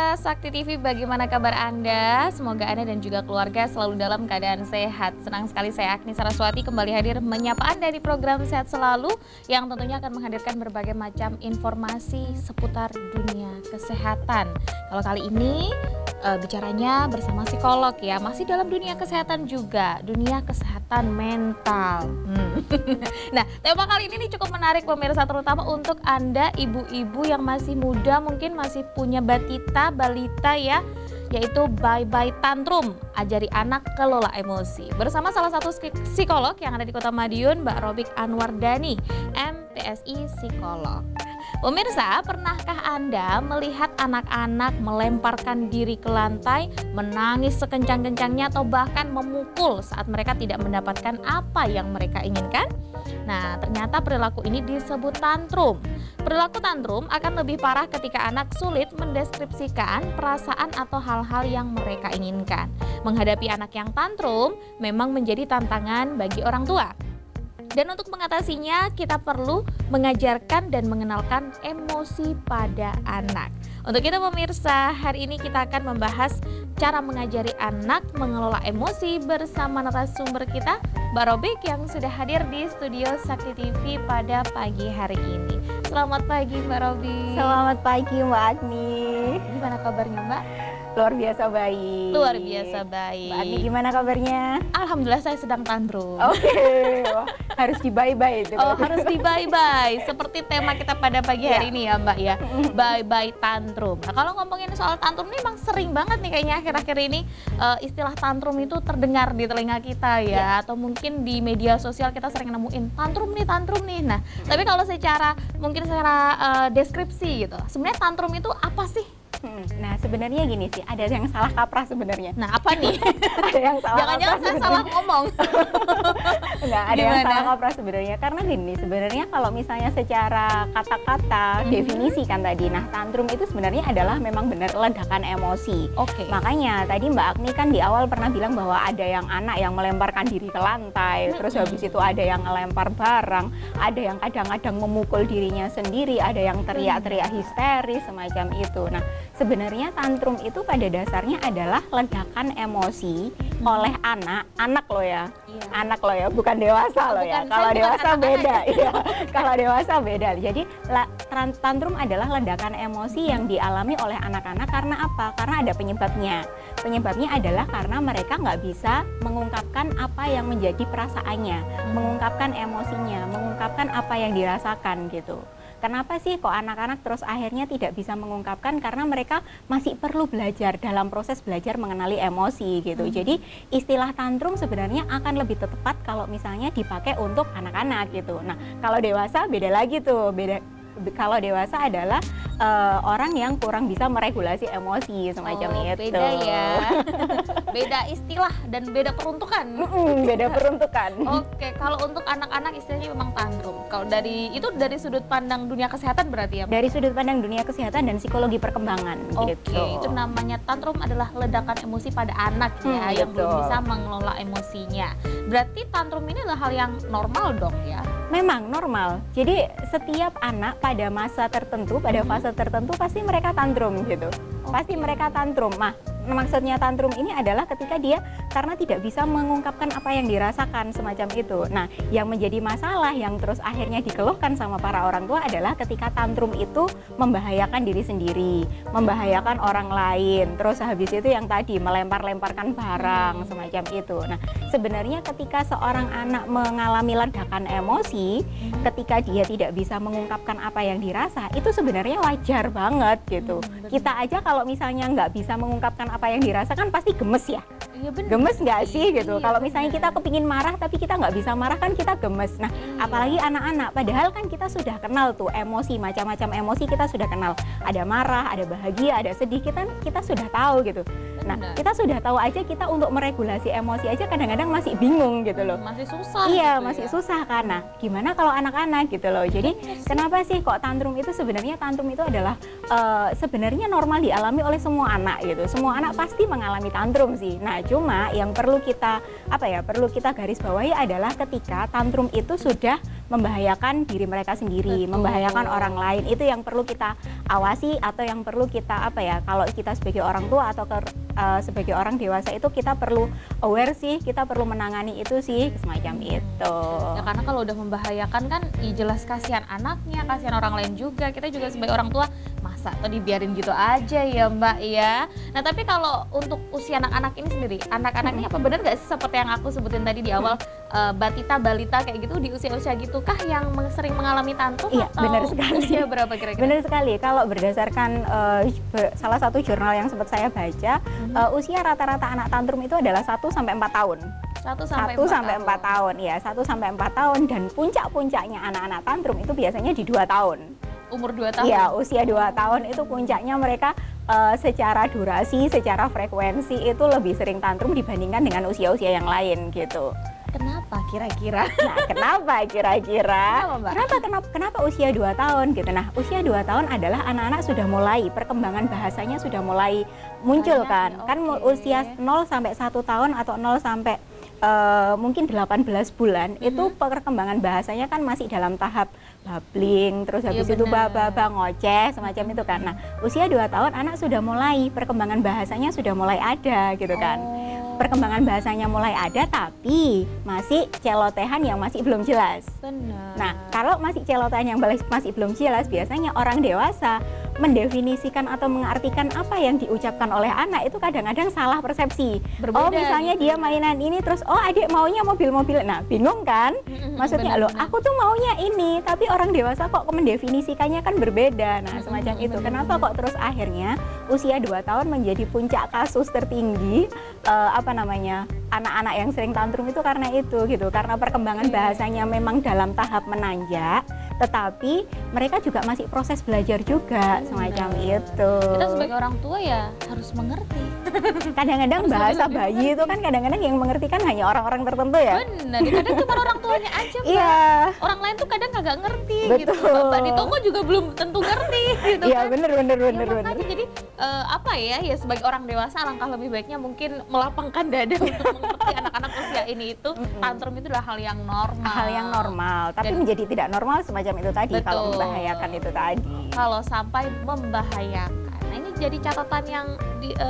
pemirsa Sakti TV, bagaimana kabar Anda? Semoga Anda dan juga keluarga selalu dalam keadaan sehat. Senang sekali saya Agni Saraswati kembali hadir menyapa Anda di program Sehat Selalu yang tentunya akan menghadirkan berbagai macam informasi seputar dunia kesehatan. Kalau kali ini bicaranya bersama psikolog ya, masih dalam dunia kesehatan juga, dunia kesehatan mental. Nah, tema kali ini cukup menarik pemirsa, terutama untuk Anda ibu-ibu yang masih muda, mungkin masih punya balita ya, yaitu bye-bye tantrum, ajari anak kelola emosi. Bersama salah satu psikolog yang ada di Kota Madiun, Mbak Robik Anwardani, MPSI Psikolog. Pemirsa, pernahkah Anda melihat anak-anak melemparkan diri ke lantai, menangis sekencang-kencangnya atau bahkan memukul saat mereka tidak mendapatkan apa yang mereka inginkan? Nah, ternyata perilaku ini disebut tantrum. Perilaku tantrum akan lebih parah ketika anak sulit mendeskripsikan perasaan atau hal-hal yang mereka inginkan. Menghadapi anak yang tantrum memang menjadi tantangan bagi orang tua. Dan untuk mengatasinya, kita perlu mengajarkan dan mengenalkan emosi pada anak. Untuk itu pemirsa, hari ini kita akan membahas cara mengajari anak mengelola emosi bersama narasumber kita, Mbak Robik, yang sudah hadir di studio Sakti TV pada pagi hari ini. Selamat pagi Mbak Robik. Selamat pagi Mbak Agni. Gimana kabarnya Mbak? Luar biasa baik. Luar biasa baik. Mbak Agni gimana kabarnya? Alhamdulillah saya sedang tantrum. Oke. Wah, harus di-bye-bye itu. Oh, harus di-bye-bye. Seperti tema kita pada pagi hari ini ya Mbak ya. Bye-bye tantrum. Nah, kalau ngomongin soal tantrum ini emang sering banget nih kayaknya akhir-akhir ini istilah tantrum itu terdengar di telinga kita ya. Atau mungkin di media sosial kita sering nemuin tantrum nih. Nah, tapi kalau secara deskripsi gitu, sebenarnya tantrum itu apa sih? Nah, sebenarnya gini sih, ada yang salah kaprah sebenarnya. Nah, apa nih? Ada yang salah. Jangan-jangan saya salah ngomong. Enggak, ada yang salah kaprah sebenarnya. Karena gini, sebenarnya kalau misalnya secara kata-kata definisi kan tadi, nah tantrum itu sebenarnya adalah memang benar ledakan emosi. Oke. Makanya tadi Mbak Agni kan di awal pernah bilang bahwa ada yang anak yang melemparkan diri ke lantai, terus habis itu ada yang ngelempar barang, ada yang kadang-kadang memukul dirinya sendiri, ada yang teriak-teriak histeris semacam itu. Nah, sebenarnya tantrum itu pada dasarnya adalah ledakan emosi oleh anak loh ya. Anak loh ya, bukan dewasa loh ya. Kalau dewasa beda. Iya. Kalau dewasa beda. Jadi tantrum adalah ledakan emosi yang dialami oleh anak-anak karena apa? Karena ada penyebabnya. Penyebabnya adalah karena mereka nggak bisa mengungkapkan apa yang menjadi perasaannya, mengungkapkan emosinya, mengungkapkan apa yang dirasakan gitu. Kenapa sih kok anak-anak terus akhirnya tidak bisa mengungkapkan? Karena mereka masih perlu belajar dalam proses belajar mengenali emosi gitu. Jadi istilah tantrum sebenarnya akan lebih tepat kalau misalnya dipakai untuk anak-anak gitu. Nah, kalau dewasa beda lagi tuh. Kalau dewasa adalah orang yang kurang bisa meregulasi emosi semacam itu. Beda ya. Beda istilah dan beda peruntukan. Beda peruntukan. Oke, kalau untuk anak-anak istilahnya memang tantrum. Kalau dari sudut pandang dunia kesehatan berarti ya? Dari sudut pandang dunia kesehatan dan psikologi perkembangan gitu. Oke, itu namanya tantrum adalah ledakan emosi pada anak ya, yang belum bisa mengelola emosinya. Berarti tantrum ini adalah hal yang normal dong ya? Memang normal. Jadi setiap anak pada masa tertentu, pada fase tertentu pasti mereka tantrum gitu. Pasti mereka tantrum. Nah, maksudnya tantrum ini adalah ketika dia karena tidak bisa mengungkapkan apa yang dirasakan semacam itu. Nah, yang menjadi masalah yang terus akhirnya dikeluhkan sama para orang tua adalah ketika tantrum itu membahayakan diri sendiri, membahayakan orang lain. Terus habis itu yang tadi melempar-lemparkan barang semacam itu. Nah, sebenarnya ketika seorang anak mengalami ledakan emosi, ketika dia tidak bisa mengungkapkan apa yang dirasa, itu sebenarnya wajar banget gitu. Kita aja kalau misalnya nggak bisa mengungkapkan apa yang dirasakan pasti gemes ya. Iya bener. Gemes nggak sih gitu. Iya, kalau misalnya kita kepingin marah tapi kita nggak bisa marah kan kita gemes. Nah, apalagi anak-anak. Padahal kan kita sudah kenal tuh emosi, macam-macam emosi kita sudah kenal. Ada marah, ada bahagia, ada sedih, kita sudah tahu gitu. Nah, kita sudah tahu aja kita untuk meregulasi emosi aja kadang-kadang masih bingung gitu loh. Masih susah. Iya, gitu masih ya. susah kan. Nah, gimana kalau anak-anak gitu loh. Jadi kenapa sih kok tantrum itu sebenarnya adalah sebenarnya normal dialami oleh semua anak gitu. Semua anak pasti mengalami tantrum sih. Nah, cuma yang perlu kita garis bawahi adalah ketika tantrum itu sudah membahayakan diri mereka sendiri, Betul. membahayakan orang lain. Itu yang perlu kita awasi atau yang perlu kita kalau kita sebagai orang tua atau sebagai orang dewasa itu kita perlu aware sih, kita perlu menangani itu sih, semacam itu. Ya karena kalau udah membahayakan kan jelas kasihan anaknya, kasihan orang lain juga. Kita juga sebagai orang tua masa atau dibiarin gitu aja ya Mbak ya. Nah tapi kalau untuk usia anak-anak ini sendiri, anak-anak ini apa benar nggak sih seperti yang aku sebutin tadi di awal, batita, balita kayak gitu di usia-usia gitukah yang sering mengalami tantrum? Iya, atau benar sekali. usia berapa kira-kira? Benar sekali. Kalau berdasarkan salah satu jurnal yang sempat saya baca, usia rata-rata anak tantrum itu adalah 1 sampai 4 tahun. 1 sampai 4 tahun, ya 1 sampai 4 tahun, dan puncak-puncaknya anak-anak tantrum itu biasanya di 2 tahun. Umur 2 tahun? Iya, usia 2 tahun itu puncaknya mereka secara durasi, secara frekuensi itu lebih sering tantrum dibandingkan dengan usia-usia yang lain gitu. Kenapa kira-kira? Nah, kenapa kira-kira? Kenapa usia 2 tahun gitu? Nah, usia 2 tahun adalah anak-anak sudah mulai perkembangan bahasanya sudah mulai muncul kan. Kan usia 0 sampai 1 tahun atau 0 sampai mungkin 18 bulan itu perkembangan bahasanya kan masih dalam tahap babbling, terus habis itu baba, ngoceh, semacam itu kan. Nah, usia 2 tahun anak sudah mulai perkembangan bahasanya sudah mulai ada gitu kan. Perkembangan bahasanya mulai ada tapi masih celotehan yang masih belum jelas. Benar. Nah, kalau masih celotehan yang masih belum jelas, biasanya orang dewasa mendefinisikan atau mengartikan apa yang diucapkan oleh anak itu kadang-kadang salah persepsi. Berbeda Misalnya gitu. Dia mainan ini terus adik maunya mobil-mobil. Nah, bingung kan? Maksudnya aku tuh maunya ini, tapi orang dewasa kok mendefinisikannya kan berbeda. Nah, semacam itu. Kenapa kok terus akhirnya usia 2 tahun menjadi puncak kasus tertinggi anak-anak yang sering tantrum itu karena itu gitu. Karena perkembangan bahasanya memang dalam tahap menanjak, tetapi mereka juga masih proses belajar juga, semacam itu. Kita sebagai orang tua ya harus mengerti. Kadang-kadang bahasa bayi itu kan kadang-kadang yang mengerti kan hanya orang-orang tertentu ya. Benar, kadang cuma orang tuanya aja Mbak. Iya. Orang lain tuh kadang kagak ngerti gitu. Betul. Mbak di toko juga belum tentu ngerti gitu Iya, kan. bener. Makanya jadi ya sebagai orang dewasa alangkah lebih baiknya mungkin melapangkan dada untuk mengerti anak-anak usia ini itu tantrum itu adalah hal yang normal. Hal yang normal, tapi menjadi tidak normal semacam itu tadi. Betul. Kalau membahayakan itu tadi. Kalau sampai membahayakan. Nah, ini jadi catatan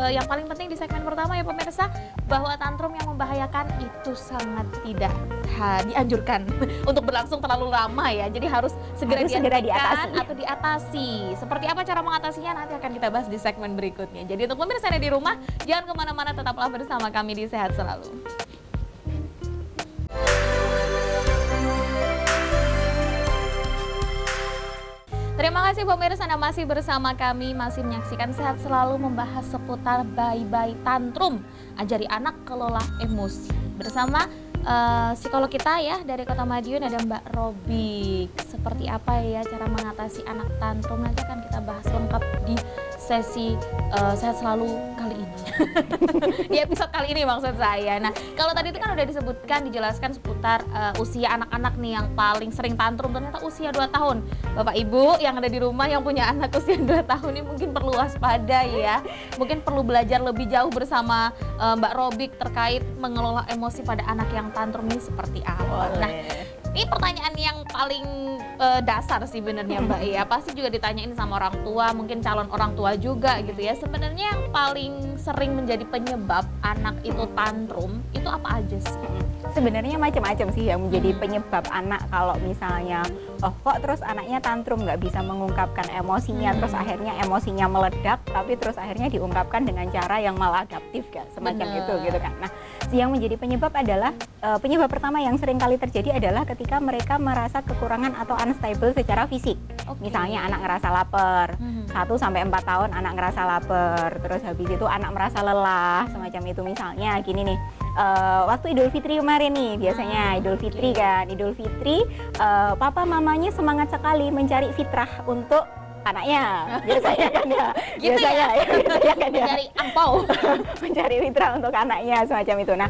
yang paling penting di segmen pertama ya pemirsa, bahwa tantrum yang membahayakan itu sangat tidak dianjurkan untuk berlangsung terlalu lama ya. Jadi harus segera dihentikan atau diatasi. Seperti apa cara mengatasinya nanti akan kita bahas di segmen berikutnya. Jadi untuk pemirsa yang di rumah, jangan kemana-mana, tetaplah bersama kami di Sehat Selalu. Terima kasih pemirsa, Anda masih bersama kami, masih menyaksikan Sehat Selalu membahas seputar bayi-bayi tantrum. Ajari anak kelola emosi. Bersama psikolog kita ya dari Kota Madiun ada Mbak Robik. Seperti apa ya cara mengatasi anak tantrum, nanti akan kita bahas lengkap di sesi Sehat Selalu kali ini. Di episode kali ini maksud saya. Nah, kalau tadi itu kan udah disebutkan, dijelaskan seputar usia anak-anak nih yang paling sering tantrum, ternyata usia 2 tahun. Bapak Ibu yang ada di rumah yang punya anak usia 2 tahun ini mungkin perlu waspada ya. Mungkin perlu belajar lebih jauh bersama Mbak Robik terkait mengelola emosi pada anak yang tantrum ini seperti apa. Nah, ini pertanyaan yang paling dasar sih benernya Mbak ya. Pasti juga ditanyain sama orang tua, mungkin calon orang tua juga gitu ya. Sebenarnya yang paling sering menjadi penyebab anak itu tantrum itu apa aja sih? Sebenarnya macam-macam sih yang menjadi penyebab anak. Kalau misalnya kok terus anaknya tantrum, nggak bisa mengungkapkan emosinya, terus akhirnya emosinya meledak, tapi terus akhirnya diungkapkan dengan cara yang maladaptif kan, semacam itu gitu kan. Nah, yang menjadi penyebab adalah penyebab pertama yang sering kali terjadi adalah ketika mereka merasa kekurangan atau unstable secara fisik. Misalnya anak ngerasa lapar, 1 sampai 4 tahun anak ngerasa lapar, terus habis itu anak merasa lelah, semacam itu. Misalnya gini nih, waktu Idul Fitri kemarin nih, biasanya Idul Fitri kan, Idul Fitri papa mamanya semangat sekali mencari fitrah untuk anaknya, biasanya kan ya, Gitu biasanya kan ya, mencari angpau. mencari fitrah untuk anaknya semacam itu. Nah,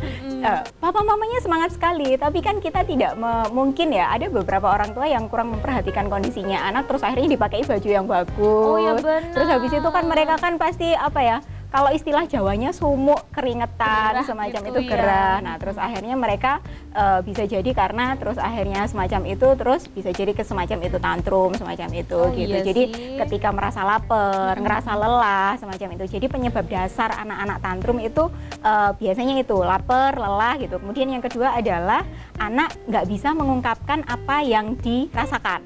papa mamanya semangat sekali, tapi kan kita tidak mungkin ya, ada beberapa orang tua yang kurang memperhatikan kondisinya anak, terus akhirnya dipakai baju yang bagus. Oh ya benar. Terus habis itu kan mereka kan pasti kalau istilah Jawanya sumuk, keringetan, Gerah semacam gitu itu ya. gerah. Nah, terus akhirnya mereka bisa jadi karena terus akhirnya semacam itu, terus bisa jadi ke semacam itu tantrum, semacam itu Oh, gitu. iya Jadi sih. ketika merasa lapar, ngerasa lelah, semacam itu. Jadi penyebab dasar anak-anak tantrum itu biasanya itu lapar, lelah gitu. Kemudian yang kedua adalah anak nggak bisa mengungkapkan apa yang dirasakan.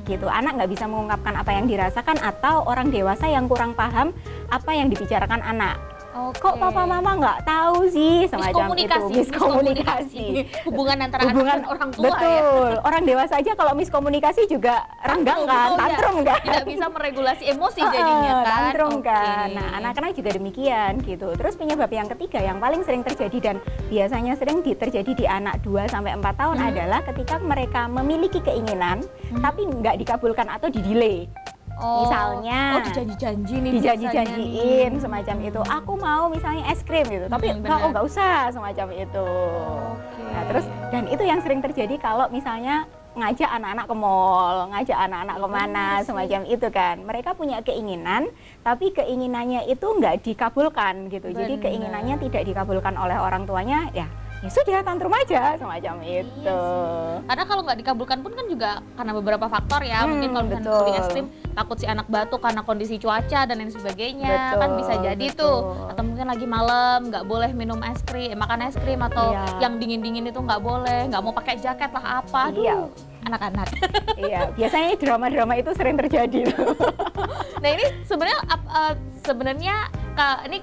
Gitu, anak nggak bisa mengungkapkan apa yang dirasakan atau orang dewasa yang kurang paham apa yang dibicarakan anak. Oke. Kok papa mama nggak tahu sih, semacam itu, miskomunikasi. Hubungan antara anak dan orang tua ya. Betul, orang dewasa aja kalau miskomunikasi juga renggang kan, betul, ya. tantrum kan. Tidak bisa meregulasi emosi jadinya kan. Tantrum Oke. kan. Nah, anak-anak juga demikian gitu. Terus penyebab yang ketiga yang paling sering terjadi dan biasanya sering terjadi di anak 2 sampai 4 tahun adalah ketika mereka memiliki keinginan tapi nggak dikabulkan atau didelay. Misalnya dijanji-janji nih, dijanji-janjiin semacam itu. Aku mau misalnya es krim gitu, tapi nggak usah semacam itu. Oke. Nah, terus dan itu yang sering terjadi kalau misalnya ngajak anak-anak ke mall, ngajak anak-anak kemana, semacam itu kan. Mereka punya keinginan, tapi keinginannya itu nggak dikabulkan gitu. Jadi Benar. keinginannya tidak dikabulkan oleh orang tuanya, ya sudah tantrum aja semacam itu. Karena kalau nggak dikabulkan pun kan juga karena beberapa faktor ya. Mungkin kalau misalnya betul. beli es krim takut si anak batuk karena kondisi cuaca dan lain sebagainya. Betul, Kan bisa jadi betul. tuh. Atau mungkin lagi malam nggak boleh minum es krim, makan es krim atau Iya. yang dingin-dingin itu nggak boleh, nggak mau pakai jaket lah apa. Aduh, Iya. anak-anak. Iya, biasanya drama-drama itu sering terjadi tuh. Nah ini sebenarnya ini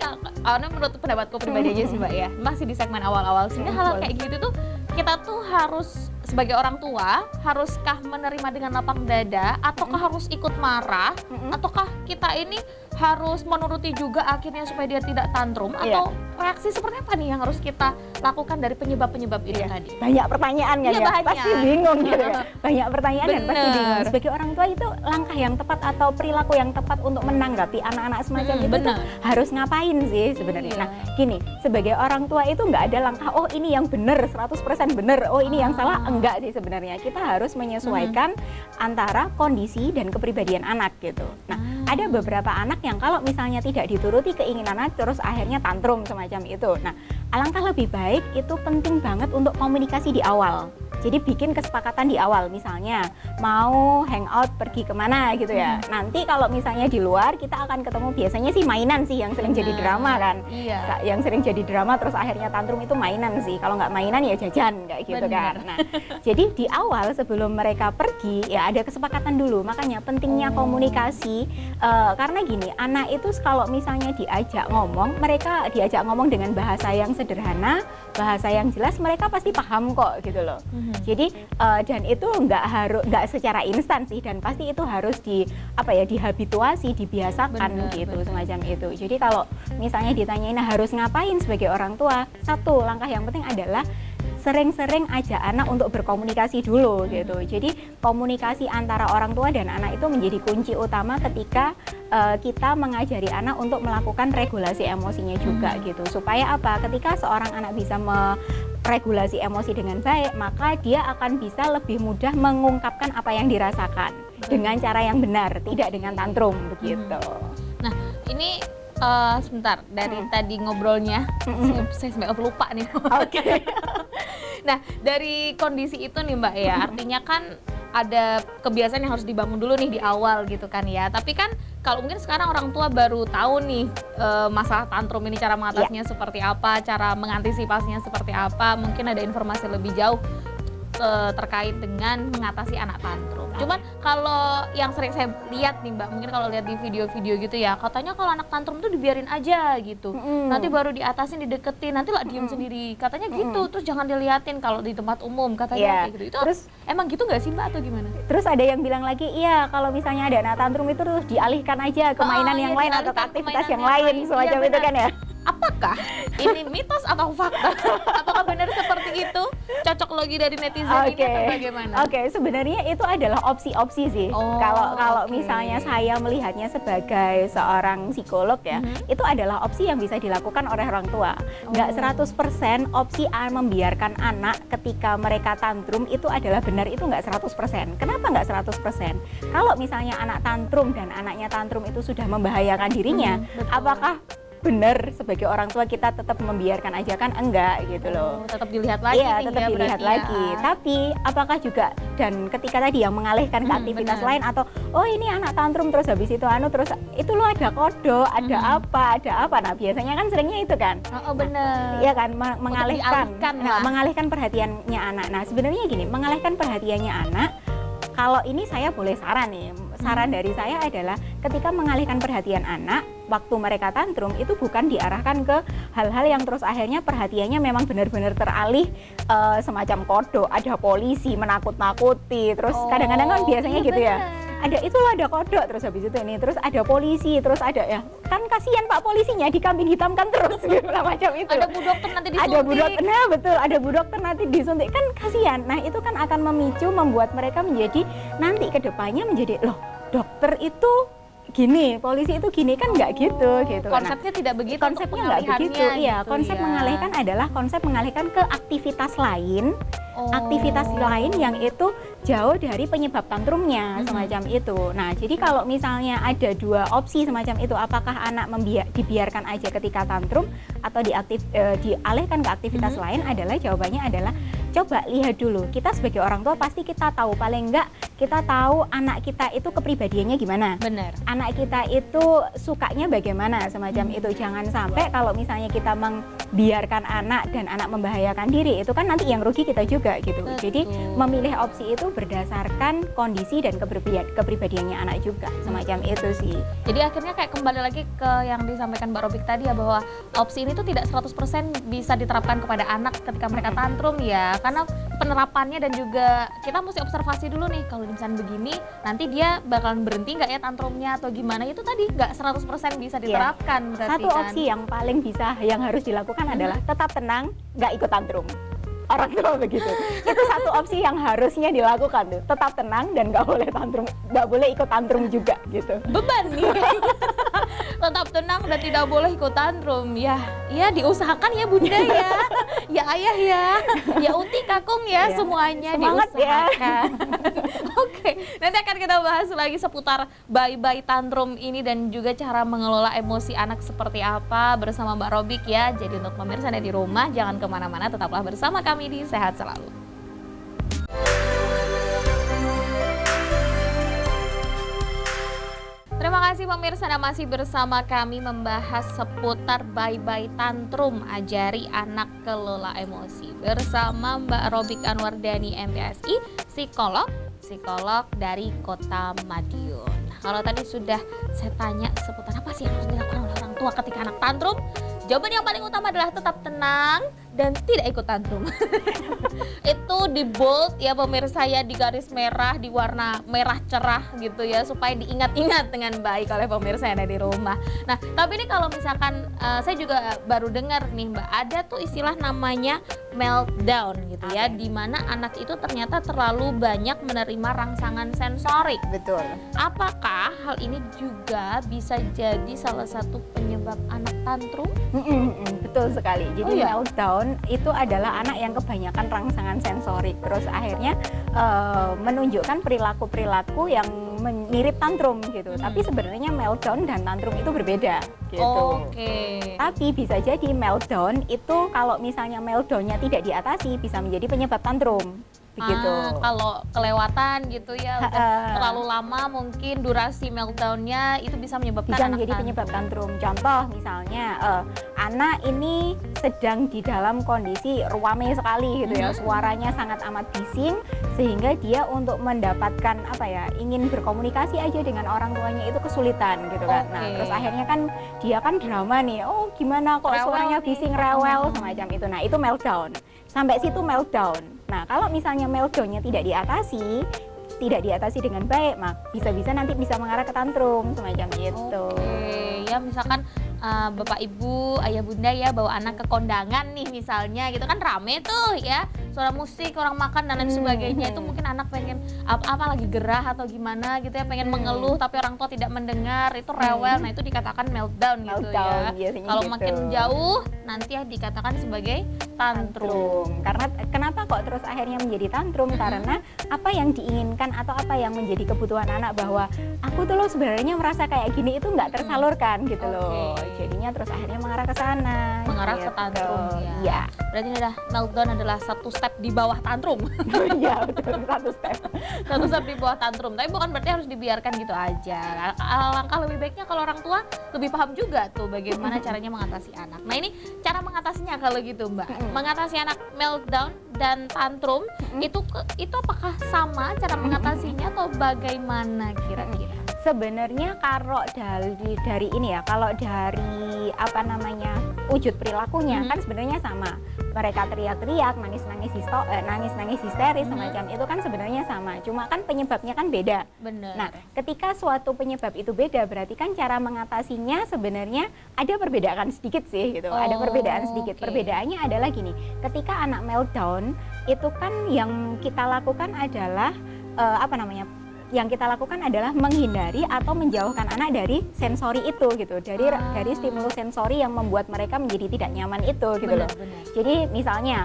menurut pendapatku pribadi aja sih Mbak ya, masih di segmen awal-awal. Sebenarnya hal kayak gitu tuh kita tuh harus sebagai orang tua haruskah menerima dengan lapang dada ataukah harus ikut marah ataukah kita ini harus menuruti juga akhirnya supaya dia tidak tantrum atau reaksi seperti apa nih yang harus kita lakukan dari penyebab-penyebab itu tadi? Banyak pertanyaan kan Iya, ya, banyak. pasti bingung gitu ya. Banyak pertanyaan dan pasti Bener. bingung. Sebagai orang tua itu langkah yang tepat atau perilaku yang tepat untuk menanggapi anak-anak semacam itu bener. tuh harus ngapain sih sebenarnya? Iya. Nah, gini, sebagai orang tua itu nggak ada langkah oh ini yang benar 100% benar, oh ini yang salah, enggak sih sebenarnya. Kita harus menyesuaikan antara kondisi dan kepribadian anak gitu. Nah, ada beberapa anak yang kalau misalnya tidak dituruti keinginan anak terus akhirnya tantrum semacam itu. Nah, alangkah lebih baik itu penting banget untuk komunikasi di awal. Jadi bikin kesepakatan di awal, misalnya mau hangout pergi kemana gitu ya. Nanti kalau misalnya di luar kita akan ketemu biasanya sih mainan sih yang sering jadi drama kan. Iya. Yang sering jadi drama terus akhirnya tantrum itu mainan sih. Kalau nggak mainan ya jajan kayak gitu kan. Nah, jadi di awal sebelum mereka pergi ya ada kesepakatan dulu. Makanya pentingnya komunikasi karena gini, anak itu kalau misalnya diajak ngomong, mereka diajak ngomong dengan bahasa yang sederhana, bahasa yang jelas, mereka pasti paham kok gitu loh. Jadi dan itu nggak secara instan sih dan pasti itu harus dihabituasi, dibiasakan gitu semacam itu. Jadi kalau misalnya ditanyain harus ngapain sebagai orang tua, satu langkah yang penting adalah sering-sering ajak anak untuk berkomunikasi dulu gitu. Jadi komunikasi antara orang tua dan anak itu menjadi kunci utama ketika kita mengajari anak untuk melakukan regulasi emosinya juga gitu. Supaya apa? Ketika seorang anak bisa regulasi emosi dengan baik, maka dia akan bisa lebih mudah mengungkapkan apa yang dirasakan dengan cara yang benar, tidak dengan tantrum begitu. Nah, ini sebentar dari tadi ngobrolnya, saya sampai lupa nih. Oke. Nah, dari kondisi itu nih Mbak ya, artinya kan ada kebiasaan yang harus dibangun dulu nih di awal gitu kan ya. Tapi kan kalau mungkin sekarang orang tua baru tahu nih masalah tantrum ini, cara mengatasinya seperti apa, cara mengantisipasinya seperti apa, mungkin ada informasi lebih jauh terkait dengan mengatasi anak tantrum. Cuman kalau yang sering saya lihat nih Mbak, mungkin kalau lihat di video-video gitu ya, katanya kalau anak tantrum tuh dibiarin aja gitu. Nanti baru diatasin, dideketin, nanti lah diem sendiri. Katanya gitu, terus jangan diliatin kalau di tempat umum, katanya kayak gitu. Itu terus emang gitu nggak sih Mbak atau gimana? Terus ada yang bilang lagi, iya kalau misalnya ada anak tantrum itu terus dialihkan aja ke mainan yang lain atau ke aktivitas yang lain, semacam itu kan ya. Apakah ini mitos atau fakta? Apakah benar seperti itu? Cocok logi dari netizen ini atau bagaimana? Oke, sebenarnya itu adalah opsi-opsi sih. Kalau misalnya saya melihatnya sebagai seorang psikolog ya, itu adalah opsi yang bisa dilakukan oleh orang tua. Nggak 100% opsi membiarkan anak ketika mereka tantrum itu adalah benar, itu nggak 100%. Kenapa nggak 100%? Kalau misalnya anak tantrum dan anaknya tantrum itu sudah membahayakan dirinya, apakah benar sebagai orang tua kita tetap membiarkan aja kan? Enggak gitu loh. Tetap dilihat lagi. Iya, tetap dilihat lagi. Tapi apakah juga, dan ketika tadi yang mengalihkan ke aktivitas lain, atau oh ini anak tantrum terus habis itu terus itu lo ada kodok, ada apa. Nah biasanya kan seringnya itu kan. Oh benar. Iya kan, mengalihkan perhatiannya anak. Nah sebenarnya gini, mengalihkan perhatiannya anak, kalau ini saya boleh saran nih. Saran dari saya adalah ketika mengalihkan perhatian anak waktu mereka tantrum itu bukan diarahkan ke hal-hal yang terus akhirnya perhatiannya memang benar-benar teralih, semacam kodok, ada polisi menakut-nakuti, terus kadang-kadang kan biasanya gitu ya. Ada itu loh, ada kodok, terus habis itu ini, terus ada polisi, terus ada ya kan kasihan Pak polisinya dikambing hitamkan terus gitu lah, macam itu. Ada bu dokter nanti disuntik. Ada bu dokter, nah betul, ada bu dokter nanti disuntik, kan kasihan. Nah itu kan akan memicu, membuat mereka menjadi nanti kedepannya menjadi loh dokter itu gini, polisi itu gini, kan nggak gitu. Konsepnya tidak begitu. Konsepnya nggak begitu. Iya, gitu, konsep mengalihkan adalah konsep mengalihkan ke aktivitas lain, aktivitas lain yang itu jauh dari penyebab tantrumnya, semacam itu. Nah, jadi kalau misalnya ada dua opsi semacam itu, apakah anak dibiarkan aja ketika tantrum atau dialihkan ke aktivitas lain, adalah jawabannya adalah coba lihat dulu. Kita sebagai orang tua pasti kita tahu, paling enggak kita tahu anak kita itu kepribadiannya gimana. Benar. Anak kita itu sukanya bagaimana, semacam itu. Jangan sampai kalau misalnya kita membiarkan anak dan anak membahayakan diri, itu kan nanti yang rugi kita juga gitu. Betul. Jadi memilih opsi itu berdasarkan kondisi dan kepribadiannya anak juga, semacam itu sih. Jadi akhirnya kayak kembali lagi ke yang disampaikan Mbak Robik tadi ya, bahwa opsi ini tuh tidak 100% bisa diterapkan kepada anak ketika mereka tantrum ya, karena penerapannya dan juga kita mesti observasi dulu nih, kalau misalnya begini nanti dia bakalan berhenti nggak ya tantrumnya atau gimana, itu tadi nggak 100% bisa diterapkan. Satu opsi yang paling bisa, yang harus dilakukan adalah tetap tenang, nggak ikut tantrum. Orang tua begitu. Itu satu opsi yang harusnya dilakukan tuh. Tetap tenang dan nggak boleh tantrum, nggak boleh ikut tantrum juga gitu. Beban nih. Tetap tenang dan tidak boleh ikut tantrum. Ya diusahakan ya Bunda ya. Ya Ayah ya. Ya Uti, Kakung ya, semuanya semangat diusahakan. Oke, nanti akan kita bahas lagi seputar bye-bye tantrum ini dan juga cara mengelola emosi anak seperti apa bersama Mbak Robik ya. Jadi untuk pemirsa di rumah jangan kemana-mana, tetaplah bersama kami di Sehat Selalu. Terima kasih pemirsa, masih bersama kami membahas seputar bye-bye tantrum, ajari anak kelola emosi bersama Mbak Robik Anwardani MPSI, psikolog dari Kota Madiun. Nah, kalau tadi sudah saya tanya seputar apa sih yang harus dilakukan oleh orang tua ketika anak tantrum, jawaban yang paling utama adalah tetap tenang dan tidak ikut tantrum. Itu di bold ya pemirsa ya, di garis merah, di warna merah cerah gitu ya, supaya diingat-ingat dengan baik oleh pemirsa yang ada di rumah. Nah, tapi ini kalau misalkan saya juga baru dengar nih Mbak, ada tuh istilah namanya meltdown gitu ya, di mana anak itu ternyata terlalu banyak menerima rangsangan sensorik. Betul. Apakah hal ini juga bisa jadi salah satu penyebab anak tantrum? Betul sekali. Jadi meltdown itu adalah anak yang kebanyakan rangsangan sensorik, terus akhirnya menunjukkan perilaku-perilaku yang mirip tantrum gitu. Tapi sebenarnya meltdown dan tantrum itu berbeda gitu. Tapi bisa jadi meltdown itu kalau misalnya meltdownnya tidak diatasi bisa menjadi penyebab tantrum. Begitu. Kalau kelewatan gitu ya, terlalu lama mungkin durasi meltdownnya itu bisa menyebabkan bisa menjadi penyebab tantrum. Contoh misalnya anak ini sedang di dalam kondisi ruame sekali gitu ya, suaranya sangat amat bising sehingga dia untuk mendapatkan ingin berkomunikasi aja dengan orang tuanya itu kesulitan gitu kan. Nah, terus akhirnya kan dia kan drama nih, oh gimana kok suaranya bising, rewel semacam itu. Nah, itu meltdown. Sampai situ meltdown. Nah, kalau misalnya meltdownnya tidak diatasi dengan baik, bisa-bisa nanti bisa mengarah ke tantrum semacam itu. Ya misalkan Bapak Ibu, Ayah Bunda ya bawa anak ke kondangan nih misalnya gitu kan, rame tuh ya, suara musik, orang makan dan lain sebagainya, itu mungkin anak pengen apa lagi gerah atau gimana gitu ya, pengen mengeluh tapi orang tua tidak mendengar, itu rewel. Nah, itu dikatakan meltdown gitu ya. Kalau makin jauh nanti ya dikatakan sebagai tantrum. Karena kenapa kok terus akhirnya menjadi tantrum? Karena apa yang diinginkan atau apa yang menjadi kebutuhan anak, bahwa aku tuh loh sebenarnya merasa kayak gini itu nggak tersalurkan gitu loh. Jadinya terus akhirnya mengarah ke sana. Mengarah ke gitu. tantrum ya. Iya. Berarti ini adalah meltdown adalah satu step di bawah tantrum. Iya, betul, satu step. Satu step di bawah tantrum. Tapi bukan berarti harus dibiarkan gitu aja. Alangkah lebih baiknya kalau orang tua lebih paham juga tuh bagaimana caranya mengatasi anak. Nah, ini cara mengatasinya kalau gitu, Mbak. Mengatasi anak meltdown dan tantrum itu apakah sama cara mengatasinya atau bagaimana kira-kira? Sebenarnya kalau dari ini ya, kalau dari apa namanya wujud perilakunya kan sebenarnya sama. Mereka teriak-teriak, nangis-nangis histeris semacam itu kan sebenarnya sama. Cuma kan penyebabnya kan beda. Benar. Nah, ketika suatu penyebab itu beda, berarti kan cara mengatasinya sebenarnya ada perbedaan sedikit sih gitu. Ada perbedaan sedikit. Perbedaannya adalah gini. Ketika anak meltdown itu kan yang kita lakukan adalah yang kita lakukan adalah menghindari atau menjauhkan anak dari sensori itu gitu, dari stimulus sensori yang membuat mereka menjadi tidak nyaman itu gitu loh. Jadi misalnya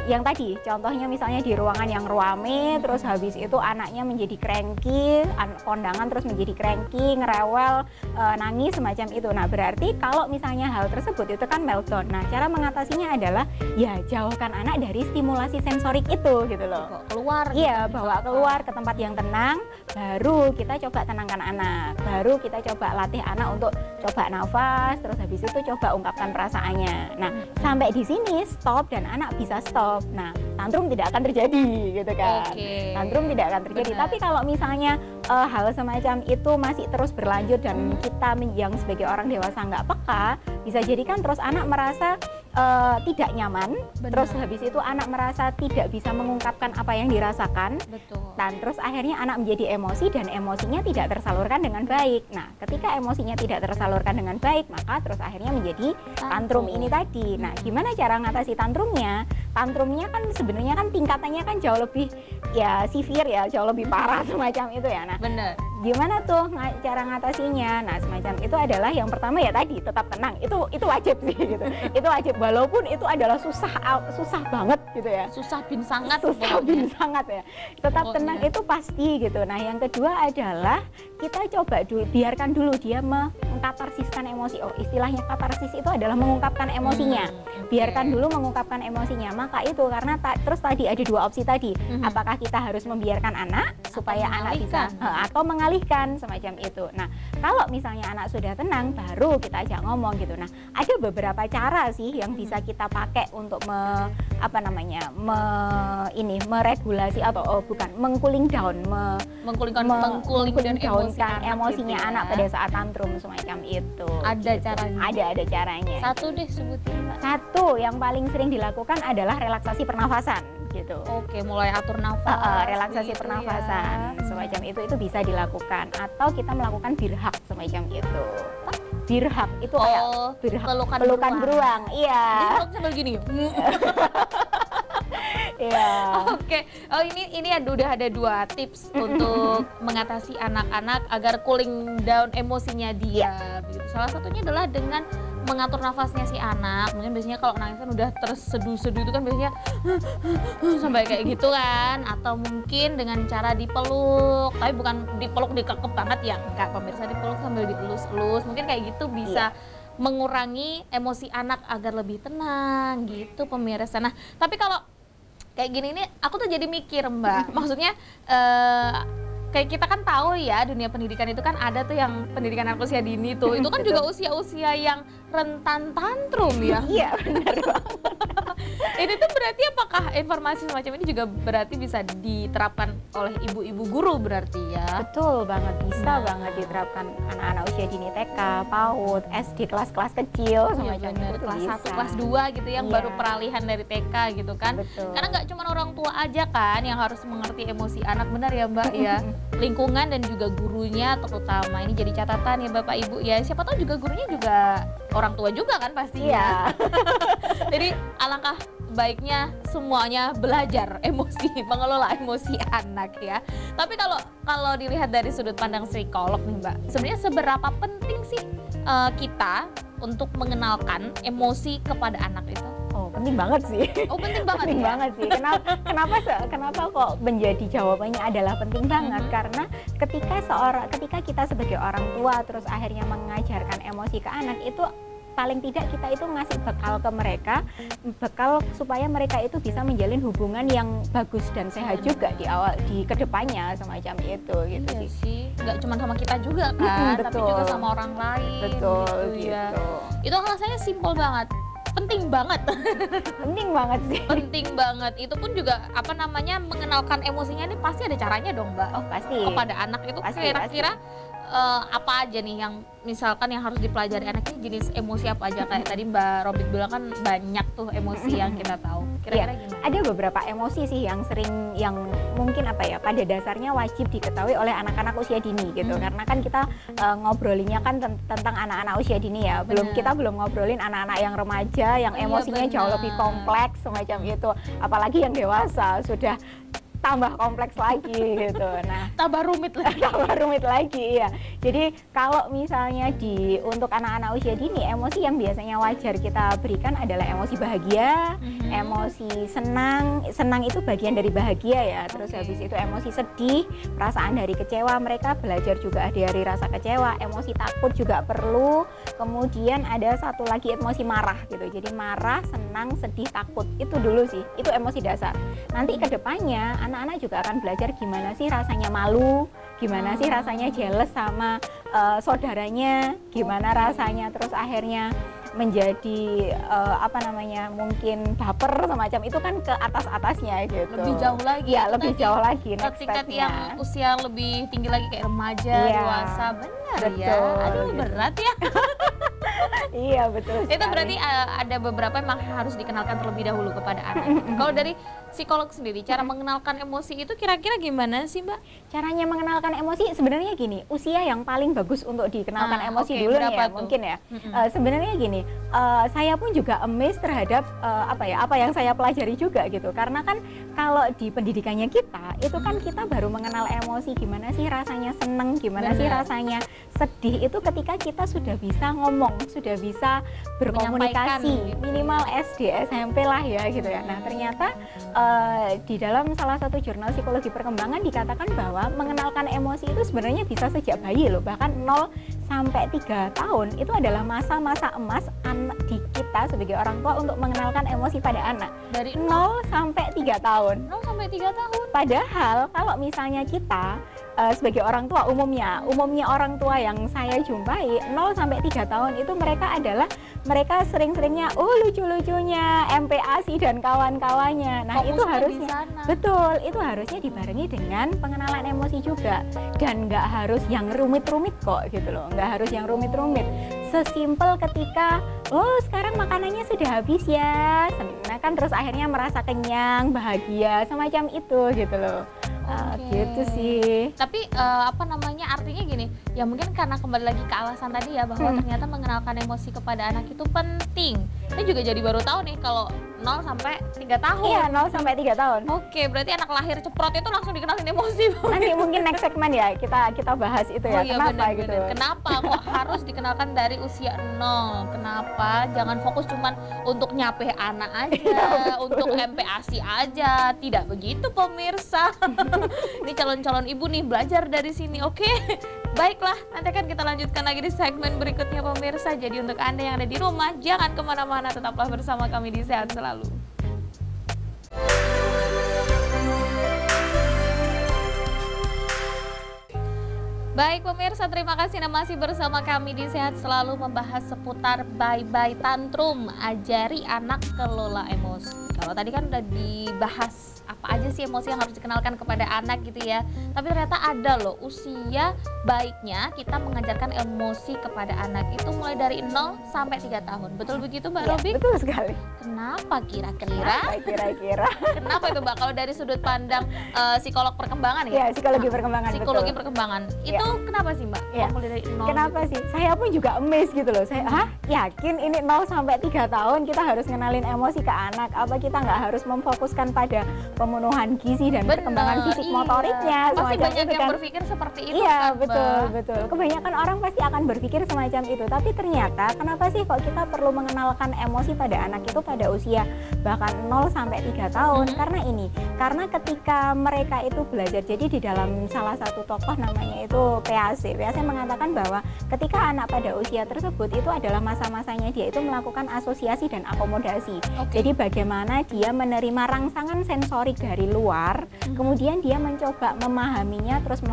yang tadi contohnya misalnya di ruangan yang ruame, terus habis itu anaknya menjadi cranky, kondangan terus menjadi cranky, ngerewel, nangis semacam itu. Nah, berarti kalau misalnya hal tersebut itu kan meltdown. Nah, cara mengatasinya adalah ya jauhkan anak dari stimulasi sensorik itu gitu loh. Keluar. Iya, bawa keluar ke tempat yang tenang, baru kita coba tenangkan anak, baru kita coba latih anak untuk coba nafas, terus habis itu coba ungkapkan perasaannya. Nah, sampai di sini stop dan anak bisa stop. Nah, tantrum tidak akan terjadi gitu kan. Tantrum tidak akan terjadi. Tapi kalau misalnya hal semacam itu masih terus berlanjut dan kita yang sebagai orang dewasa nggak peka, bisa jadi kan terus anak merasa tidak nyaman. Terus habis itu anak merasa tidak bisa mengungkapkan apa yang dirasakan. Dan terus akhirnya anak menjadi emosi dan emosinya tidak tersalurkan dengan baik. Nah, ketika emosinya tidak tersalurkan dengan baik, maka terus akhirnya menjadi tantrum ini tadi. Nah, gimana cara ngatasi tantrumnya? Tantrumnya kan sebenarnya kan tingkatannya kan jauh lebih ya severe ya, jauh lebih parah semacam itu ya. Nah, gimana tuh cara ngatasinya? Nah, semacam itu adalah yang pertama ya tadi tetap tenang. Itu wajib sih gitu. Itu wajib walaupun itu adalah susah banget gitu ya. Susah bin sangat ya. Tetap tenang itu pasti gitu. Nah, yang kedua adalah kita coba dulu, biarkan dulu dia mengkatarsiskan emosi. Istilahnya katarsis itu adalah mengungkapkan emosinya. Biarkan dulu mengungkapkan emosinya. Maka itu karena terus tadi ada dua opsi tadi. Apakah kita harus membiarkan anak supaya anak bisa atau mengalihkan semacam itu. Nah, kalau misalnya anak sudah tenang, baru kita ajak ngomong gitu. Nah, ada beberapa cara sih yang bisa kita pakai untuk meregulasi atau mengcooling down, downkan emosinya gitu anak pada saat tantrum semacam itu. Ada caranya. Ada caranya. Satu deh sebutin, Mbak. Satu yang paling sering dilakukan adalah relaksasi pernafasan gitu. Oke, mulai atur nafas. Relaksasi gitu pernafasan semacam itu bisa dilakukan, atau kita melakukan birhak semacam itu. Birhak itu kayak pelukan beruang. Iya. Jadi sambil gini. Iya. Oke. Oh, ini udah ada 2 tips untuk mengatasi anak-anak agar cooling down emosinya dia. Begitu. Salah satunya adalah dengan mengatur nafasnya si anak. Mungkin biasanya kalau nangis kan udah terseduh-seduh itu kan biasanya sampai kayak gitu kan. Atau mungkin dengan cara dipeluk, tapi bukan dipeluk dikekep banget ya, enggak pemirsa, dipeluk sambil dielus-elus. Mungkin kayak gitu bisa mengurangi emosi anak agar lebih tenang gitu pemirsa. Nah, tapi kalau kayak gini nih aku tuh jadi mikir, Mbak. Maksudnya kayak kita kan tahu ya, dunia pendidikan itu kan ada tuh yang pendidikan anak usia dini tuh. Itu kan juga usia-usia yang rentan tantrum ya. Iya, benar banget. Ini tuh berarti apakah informasi semacam ini juga berarti bisa diterapkan oleh ibu-ibu guru berarti ya? Betul banget, bisa banget diterapkan anak-anak usia dini TK, PAUD, SD, kelas-kelas kecil semacam itu kelas bisa. 1, kelas 2 gitu yang baru peralihan dari TK gitu kan. Betul. Karena nggak cuma orang tua aja kan yang harus mengerti emosi anak, benar ya Mbak ya. Lingkungan dan juga gurunya terutama, ini jadi catatan ya Bapak Ibu ya. Siapa tahu juga gurunya juga orang tua juga kan pastinya. Jadi alangkah baiknya semuanya belajar emosi, mengelola emosi anak ya. Tapi kalau dilihat dari sudut pandang psikolog nih Mbak, sebenarnya seberapa penting sih kita untuk mengenalkan emosi kepada anak itu? Oh, penting banget sih. Oh, penting banget Penting ya? banget sih. Kenapa kok menjadi jawabannya adalah penting banget? Karena ketika kita sebagai orang tua terus akhirnya mengajarkan emosi ke anak, itu paling tidak kita itu ngasih bekal ke mereka, bekal supaya mereka itu bisa menjalin hubungan yang bagus dan sehat juga di kedepannya, semacam itu gitu Iya sih. sih, nggak cuma sama kita juga kan, tapi betul. juga sama orang lain. Betul ya. gitu. Itu alasannya simpel banget, penting banget, Penting banget sih. penting banget. Itu pun juga apa namanya mengenalkan emosinya ini pasti ada caranya dong, Mbak. Oh pasti. Kepada anak itu Pasti, kira-kira apa aja nih yang misalkan yang harus dipelajari anak ini, jenis emosi apa aja, kayak tadi Mbak Robit bilang kan banyak tuh emosi yang kita tahu. Kira-kira gimana? Ada beberapa emosi sih yang mungkin pada dasarnya wajib diketahui oleh anak-anak usia dini gitu. Karena kan kita ngobrolinnya kan tentang anak-anak usia dini ya. Kita belum ngobrolin anak-anak yang remaja yang Iya, emosinya jauh lebih kompleks semacam itu. Apalagi yang dewasa sudah tambah kompleks lagi gitu. Nah, Tambah rumit lagi. tambah rumit lagi ya. Jadi kalau misalnya untuk anak-anak usia dini, emosi yang biasanya wajar kita berikan adalah emosi bahagia, emosi senang. Senang itu bagian dari bahagia ya. Terus habis itu emosi sedih, perasaan dari kecewa, mereka belajar juga dari rasa kecewa. Emosi takut juga perlu. Kemudian ada satu lagi emosi marah gitu. Jadi marah, senang, sedih, takut. Itu dulu sih. Itu emosi dasar. Nanti ke depannya anak-anak juga akan belajar gimana sih rasanya malu, gimana sih rasanya jealous sama saudaranya, gimana rasanya terus akhirnya menjadi mungkin baper semacam itu, kan ke atasnya gitu. Lebih jauh lagi. Ya, Itu lebih tadi, jauh lagi next tingkat step-nya. yang usia lebih tinggi lagi kayak remaja, Iya, dewasa, benar ya. betul, Aduh, gitu. berat ya. Iya, betul Itu sekali. berarti ada beberapa memang harus dikenalkan terlebih dahulu kepada anak. Kalau dari psikolog sendiri, cara mengenalkan emosi itu kira-kira gimana sih, Mbak? Caranya mengenalkan emosi sebenarnya gini, usia yang paling bagus untuk dikenalkan emosi oke, dulu nih berapa ya, tuh? mungkin ya. Sebenarnya gini, saya pun juga amazed terhadap apa yang saya pelajari juga gitu. Karena kan kalau di pendidikannya kita, itu kan kita baru mengenal emosi, gimana sih rasanya seneng, gimana sih Benar. rasanya sedih, itu ketika kita sudah bisa ngomong, sudah bisa berkomunikasi, Menyampaikan gitu. minimal SD, SMP lah ya gitu ya. Nah, ternyata di dalam salah satu jurnal psikologi perkembangan dikatakan bahwa mengenalkan emosi itu sebenarnya bisa sejak bayi loh, bahkan 0 sampai 3 tahun itu adalah masa-masa emas anak di kita sebagai orang tua untuk mengenalkan emosi pada anak. Dari 0 sampai 3 tahun. 0 sampai 3 tahun. Padahal kalau misalnya kita sebagai orang tua umumnya orang tua yang saya jumpai 0 sampai 3 tahun itu mereka sering-seringnya lucu-lucunya MPASI dan kawan-kawannya. Nah, itu Fokusnya di harusnya sana. betul, itu harusnya dibarengi dengan pengenalan emosi juga, dan nggak harus yang rumit-rumit kok gitu loh, nggak harus yang rumit-rumit. Sesimpel ketika sekarang makanannya sudah habis ya, nah kan terus akhirnya merasa kenyang, bahagia, semacam itu gitu loh. Oke. Gitu sih. Tapi artinya gini, ya mungkin karena kembali lagi ke alasan tadi ya, bahwa ternyata mengenalkan emosi kepada anak itu penting. Saya juga jadi baru tahu nih kalau 0 sampai 3 tahun. Iya, 0 sampai 3 tahun. Oke, berarti anak lahir ceprot itu langsung dikenalin emosi. Nanti mungkin next segmen ya kita bahas itu ya. Oh iya, Kenapa benar-benar. gitu. Kenapa kok harus dikenalkan dari usia 0? Kenapa? Jangan fokus cuman untuk nyape anak aja, untuk MPASI aja. Tidak begitu pemirsa. Ini calon-calon ibu nih belajar dari sini, oke? Baiklah, nanti akan kita lanjutkan lagi di segmen berikutnya pemirsa. Jadi untuk Anda yang ada di rumah, jangan kemana-mana, tetaplah bersama kami di Sehat Selalu. Baik pemirsa, terima kasih Anda masih bersama kami di Sehat Selalu membahas seputar bye-bye tantrum, ajari anak kelola emosi. Kalau tadi kan udah dibahas apa aja sih emosi yang harus dikenalkan kepada anak gitu ya. Tapi ternyata ada loh usia baiknya kita mengajarkan emosi kepada anak itu mulai dari 0 sampai 3 tahun. Betul begitu Mbak Ya, Robi? betul sekali. Kenapa kira-kira? Kira-kira. Kenapa itu Mbak? Kalau dari sudut pandang psikolog perkembangan Ya, ya? psikologi perkembangan, Psikologi betul. perkembangan. Ya. Itu kenapa sih Mbak? Ya. Kok mulai dari 0? Kenapa sih? Saya pun juga amazed gitu loh. Yakin ini 0 sampai 3 tahun kita harus ngenalin emosi ke anak? Apa kita kita nggak harus memfokuskan pada pemenuhan gizi dan perkembangan fisik motoriknya. Pasti banyak itu yang kan berpikir seperti itu iya, kan, betul. Kebanyakan orang pasti akan berpikir semacam itu. Tapi ternyata kenapa sih kok kita perlu mengenalkan emosi pada anak itu pada usia bahkan 0 sampai 3 tahun? Karena karena ketika mereka itu belajar, jadi di dalam salah satu tokoh namanya itu PAC mengatakan bahwa ketika anak pada usia tersebut itu adalah masa-masanya dia itu melakukan asosiasi dan akomodasi. Jadi bagaimana dia menerima rangsangan sensorik dari luar, kemudian dia mencoba memahaminya, terus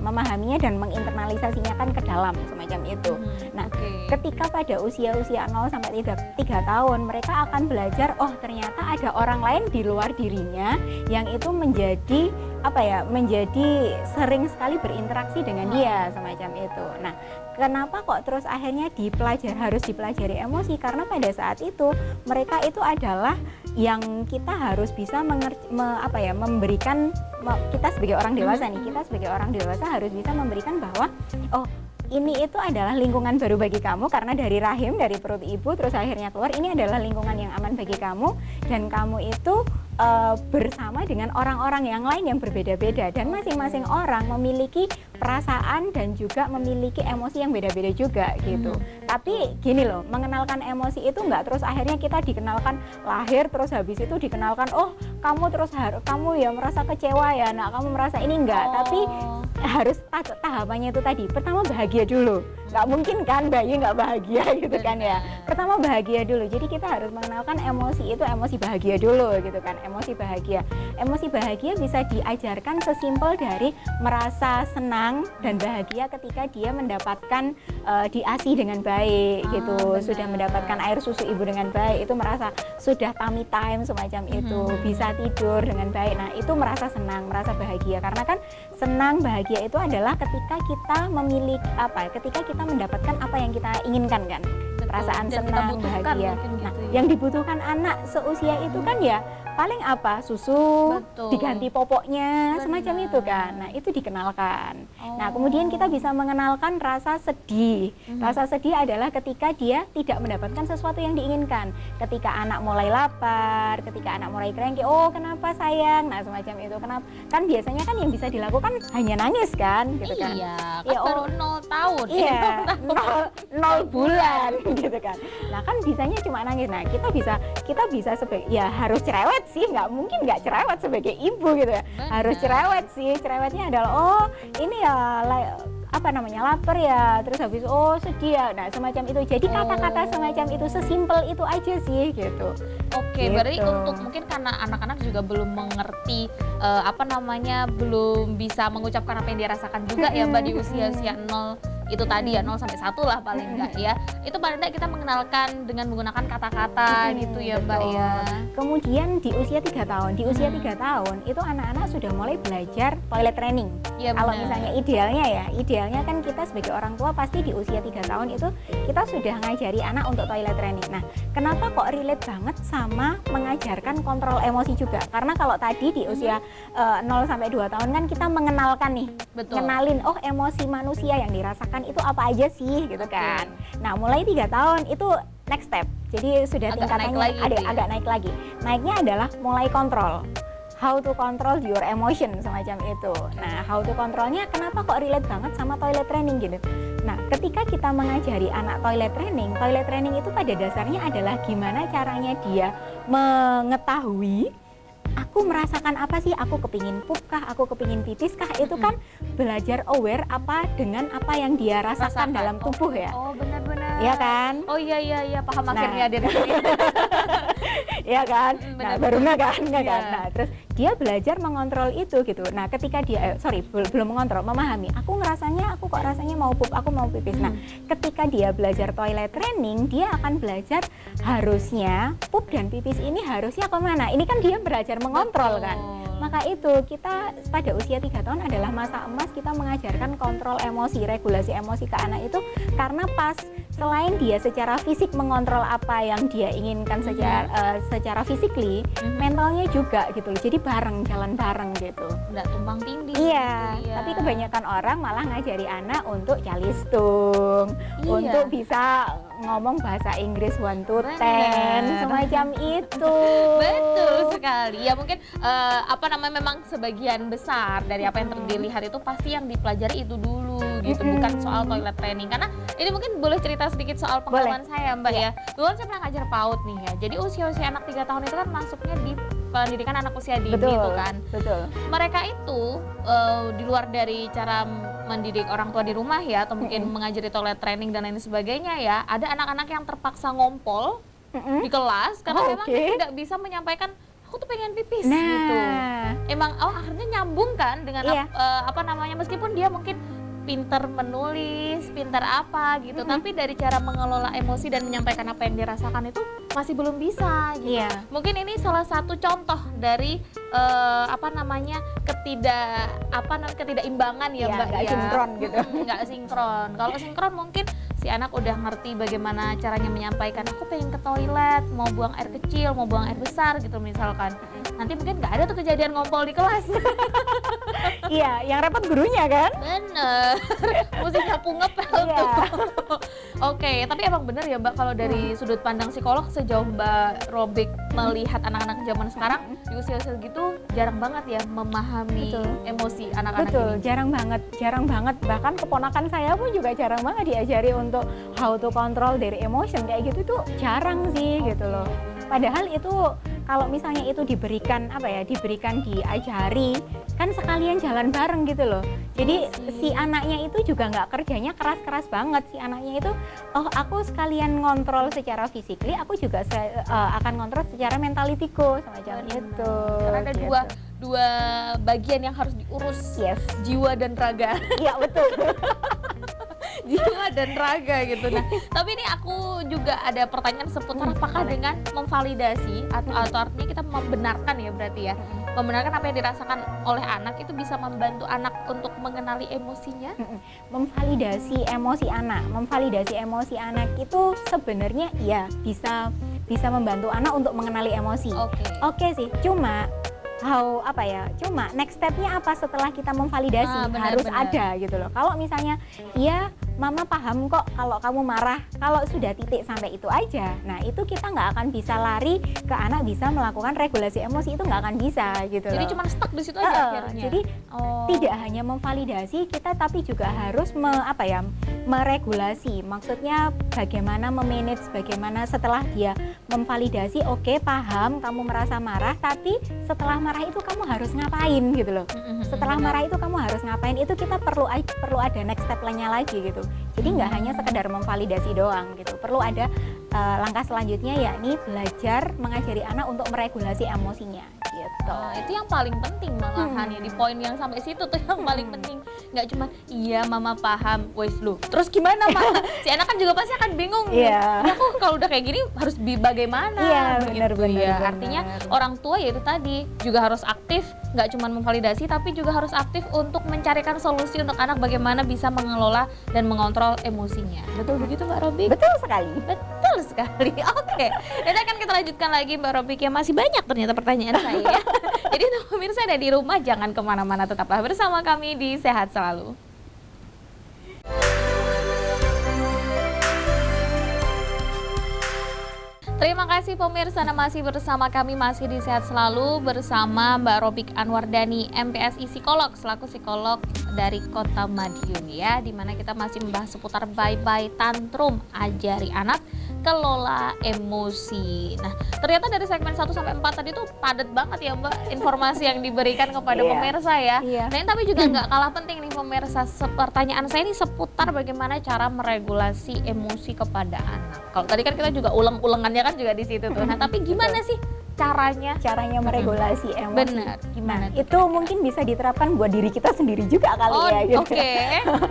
memahaminya dan menginternalisasinya kan ke dalam semacam itu. Nah, ketika pada usia-usia 0 sampai 3 tahun mereka akan belajar, oh ternyata ada orang lain di luar dirinya yang itu menjadi sering sekali berinteraksi dengan dia semacam itu. Nah, kenapa kok terus akhirnya harus dipelajari emosi? Karena pada saat itu mereka itu adalah yang kita harus bisa memberikan, kita sebagai orang dewasa harus bisa memberikan bahwa oh ini itu adalah lingkungan baru bagi kamu, karena dari rahim, dari perut ibu terus akhirnya keluar, ini adalah lingkungan yang aman bagi kamu, dan kamu itu bersama dengan orang-orang yang lain yang berbeda-beda, dan masing-masing orang memiliki perasaan dan juga memiliki emosi yang beda-beda juga gitu. Tapi gini loh, mengenalkan emosi itu nggak terus akhirnya kita dikenalkan lahir terus habis itu dikenalkan oh kamu ya merasa kecewa ya, nah kamu merasa ini enggak, tapi harus tahapannya itu tadi. Pertama bahagia dulu, nggak mungkin kan bayi nggak bahagia gitu kan ya. Pertama bahagia dulu, jadi kita harus mengenalkan emosi itu emosi bahagia dulu gitu kan. Emosi bahagia bisa diajarkan sesimpel dari merasa senang dan bahagia ketika dia mendapatkan diasi dengan baik gitu, sudah mendapatkan air susu ibu dengan baik, itu merasa sudah tummy time semacam itu, bisa tidur dengan baik. Nah itu merasa senang, merasa bahagia, karena kan senang bahagia itu adalah ketika kita memiliki ketika kita mendapatkan apa yang kita inginkan kan. Perasaan senang, bahagia. Nah, yang dibutuhkan anak seusia itu kan ya paling susu, diganti popoknya, semacam itu kan. Nah, itu dikenalkan. Nah, kemudian kita bisa mengenalkan rasa sedih. Rasa sedih adalah ketika dia tidak mendapatkan sesuatu yang diinginkan. Ketika anak mulai lapar, ketika anak mulai cranky, oh kenapa sayang? Nah, semacam itu. Kenapa? Kan biasanya kan yang bisa dilakukan hanya nangis kan, gitu kan. Iya, kan baru 0 tahun. Iya, 0 bulan gitu kan. Nah, kan bisanya cuma nangis. Nah, kita bisa sebagai ya harus cerewet sih, nggak mungkin nggak cerewet sebagai ibu gitu ya. Harus cerewet sih. Cerewetnya adalah oh ini ya lapar ya, terus habis sedih ya. Nah, semacam itu. Jadi kata-kata semacam itu sesimpel itu aja sih gitu. Oke, gitu. Berarti untuk mungkin karena anak-anak juga belum mengerti belum bisa mengucapkan apa yang dia rasakan juga ya Mbak di usia-usia 0 itu tadi ya, 0 sampai 1 lah paling enggak ya. Itu paling enggak kita mengenalkan dengan menggunakan kata-kata gitu ya Mbak ya. Kemudian di usia 3 tahun, itu anak-anak sudah mulai belajar toilet training. Ya, kalau misalnya idealnya kan kita sebagai orang tua pasti di usia 3 tahun itu kita sudah ngajari anak untuk toilet training. Nah, kenapa kok relate banget sama mengajarkan kontrol emosi juga? Karena kalau tadi di usia 0 sampai 2 tahun kan kita mengenalkan nih, kenalin emosi manusia yang dirasakan itu apa aja sih gitu kan. Nah, mulai 3 tahun itu next step. Jadi sudah tingkatannya agak naik lagi. Naiknya adalah mulai kontrol. How to control your emotion semacam itu. Nah, how to controlnya kenapa kok relate banget sama toilet training gitu. Nah, ketika kita mengajari anak toilet training itu pada dasarnya adalah gimana caranya dia mengetahui aku merasakan apa sih, aku kepingin pup kah, aku kepingin pipis kah, itu kan belajar aware apa dengan apa yang dia rasakan dalam tubuh ya. Oh benar-benar. Iya kan? Oh iya paham akhirnya dari sini. Iya kan? Nah, baru kan? Nah, terus dia belajar mengontrol itu gitu. Nah, ketika dia belum mengontrol, memahami. Aku kok rasanya mau pup, aku mau pipis. Nah, ketika dia belajar toilet training, dia akan belajar harusnya pup dan pipis ini harusnya kemana. Ini kan dia belajar mengontrol kan. Maka itu kita pada usia 3 tahun adalah masa emas kita mengajarkan kontrol emosi, regulasi emosi ke anak itu, karena pas selain dia secara fisik mengontrol apa yang dia inginkan secara fisikly, mentalnya juga gitu. Jadi jalan bareng gitu. Nggak tumpang tindih. Iya, gitu, tapi kebanyakan orang malah ngajari anak untuk calistung, untuk bisa ngomong bahasa Inggris 1 to 10 Bener. semacam itu. Betul sekali. Ya mungkin memang sebagian besar dari apa yang dilihat itu pasti yang dipelajari itu dulu gitu, bukan soal toilet training. Karena ini mungkin boleh cerita sedikit soal pengalaman saya Mbak ya. Dulu kan saya pernah ngajar PAUD nih ya. Jadi usia anak 3 tahun itu kan masuknya di pendidikan anak usia dini itu kan. Betul. Mereka itu di luar dari cara mendidik orang tua di rumah ya, atau mungkin mengajari toilet training dan lain sebagainya ya, ada anak-anak yang terpaksa ngompol di kelas karena memang dia tidak bisa menyampaikan aku tuh pengen pipis gitu. Emang akhirnya nyambung kan dengan meskipun dia mungkin pinter menulis, pinter apa gitu, tapi dari cara mengelola emosi dan menyampaikan apa yang dirasakan itu masih belum bisa gitu. Mungkin ini salah satu contoh dari ketidakimbangan ya Mbak, nggak sinkron gitu. Nggak sinkron. Kalau sinkron mungkin si anak udah ngerti bagaimana caranya menyampaikan, aku pengen ke toilet, mau buang air kecil, mau buang air besar gitu misalkan. Nanti mungkin nggak ada tuh kejadian ngompol di kelas. Iya, yang repot gurunya kan? Bener, mesti nyapu ngepel tuh. Oke, tapi emang bener ya Mbak, kalau dari sudut pandang psikolog, sejauh Mbak Robik melihat anak-anak zaman sekarang di usia-usia gitu jarang banget ya memahami emosi anak-anak ini. Betul, jarang banget. Bahkan keponakan saya pun juga jarang banget diajari untuk how to control their emotion, kayak gitu tuh jarang sih gitu loh. Padahal itu kalau misalnya itu diberikan diajari kan sekalian jalan bareng gitu loh. Jadi si anaknya itu juga nggak kerjanya keras-keras banget. Si anaknya itu aku sekalian ngontrol secara physically, aku juga akan ngontrol secara mentalitiku semacam itu. Karena ada dua bagian yang harus diurus, jiwa dan raga. Iya betul. Jiwa dan raga gitu. Nah, tapi ini aku juga ada pertanyaan seputar apakah dengan memvalidasi atau artinya kita membenarkan ya berarti ya, membenarkan apa yang dirasakan oleh anak itu bisa membantu anak untuk mengenali emosinya? Memvalidasi emosi anak itu sebenarnya ya bisa membantu anak untuk mengenali emosi. Oke sih, cuma next step-nya apa setelah kita memvalidasi? Harus ada gitu loh. Kalau misalnya mama paham kok kalau kamu marah, kalau sudah titik sampai itu aja, nah itu kita nggak akan bisa lari ke anak bisa melakukan regulasi emosi, itu nggak akan bisa gitu loh. Jadi cuma stuck di situ aja akhirnya. Jadi tidak hanya memvalidasi kita, tapi juga harus meregulasi. Maksudnya bagaimana memanage, bagaimana setelah dia memvalidasi, oke, paham kamu merasa marah, tapi setelah marah itu kamu harus ngapain gitu loh. Setelah marah itu kamu harus ngapain, itu kita perlu ada next step-nya lagi gitu. Jadi nggak hanya sekedar memvalidasi doang gitu, perlu ada langkah selanjutnya, yakni belajar mengajari anak untuk meregulasi emosinya gitu. Itu yang paling penting malahan ya, di poin yang sampai situ tuh yang paling penting. Nggak cuma iya mama paham, wes lu terus gimana mama? Si anak kan juga pasti akan bingung. Aku kalau udah kayak gini harus bagaimana? Benar. Artinya orang tua ya itu tadi juga harus aktif, nggak cuma memvalidasi tapi juga harus aktif untuk mencarikan solusi untuk anak bagaimana bisa mengelola dan mengontrol emosinya. Betul begitu Mbak Robik? Betul sekali. Betul sekali. Oke, nanti akan kita lanjutkan lagi Mbak Robik, ya masih banyak ternyata pertanyaan saya ya. Jadi untuk pemirsa ada di rumah jangan kemana-mana, tetaplah bersama kami di Sehat Selalu. Terima kasih pemirsa, masih bersama kami, masih di Sehat Selalu bersama Mbak Robik Anwardani, MPSI Psikolog, selaku psikolog dari Kota Madiun ya, dimana kita masih membahas seputar bye-bye tantrum, ajari anak kelola emosi. Nah, ternyata dari segmen 1 sampai 4 tadi tuh padat banget ya Mbak informasi yang diberikan kepada pemirsa ya. Nah, tapi juga nggak kalah penting nih pemirsa, pertanyaan saya ini seputar bagaimana cara meregulasi emosi kepada anak. Kalau tadi kan kita juga ulang-ulangannya kan juga di situ tuh. Nah, tapi gimana sih caranya meregulasi emosi? Benar, gimana? Itu mungkin bisa diterapkan buat diri kita sendiri juga kali ya gitu.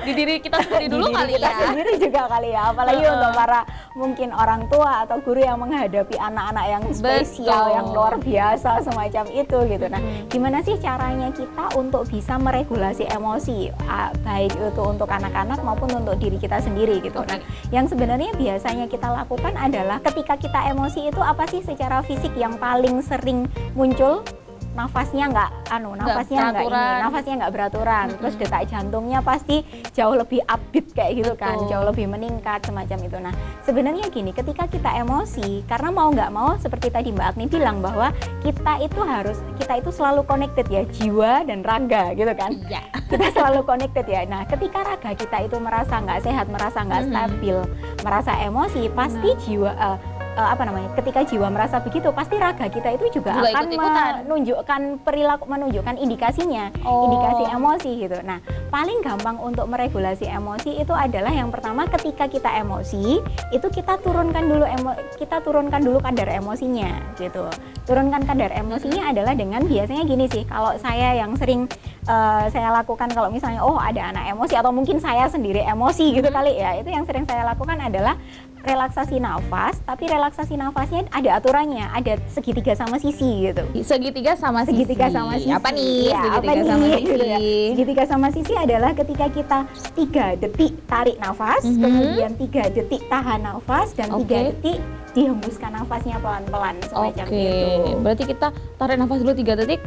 Di diri kita sendiri dulu kali ya. Di diri kita sendiri juga kali ya, apalagi untuk para mungkin orang tua atau guru yang menghadapi anak-anak yang spesial, yang luar biasa semacam itu gitu. Nah, gimana sih caranya kita untuk bisa meregulasi emosi, baik itu untuk anak-anak maupun untuk diri kita sendiri gitu. Nah, yang sebenarnya biasanya kita lakukan adalah ketika kita emosi itu apa sih secara fisik yang paling sering muncul? nafasnya nggak beraturan, terus detak jantungnya pasti jauh lebih upbeat kayak gitu kan, jauh lebih meningkat semacam itu. Nah sebenarnya gini, ketika kita emosi, karena mau nggak mau seperti tadi Mbak Agni bilang bahwa kita itu selalu connected ya, jiwa dan raga gitu kan. Kita selalu connected ya. Nah ketika raga kita itu merasa nggak sehat, merasa nggak stabil, merasa emosi, pasti jiwa ketika jiwa merasa begitu, pasti raga kita itu juga akan menunjukkan perilaku, menunjukkan indikasinya, indikasi emosi gitu. Nah, paling gampang untuk meregulasi emosi itu adalah yang pertama, ketika kita emosi, itu kita turunkan dulu kadar emosinya gitu. Turunkan kadar emosinya adalah dengan biasanya gini sih, kalau saya yang sering saya lakukan kalau misalnya ada anak emosi atau mungkin saya sendiri emosi gitu kali ya, itu yang sering saya lakukan adalah relaksasi nafas, tapi relaksasi nafasnya ada aturannya, ada segitiga sama sisi gitu. Segitiga sama sisi. Apa nih? Ya, segitiga sama sisi. Gitu ya. Segitiga sama sisi adalah ketika kita 3 detik tarik nafas, kemudian 3 detik tahan nafas, dan 3 detik dihembuskan nafasnya pelan-pelan semacam itu. Berarti kita tarik nafas dulu 3 detik,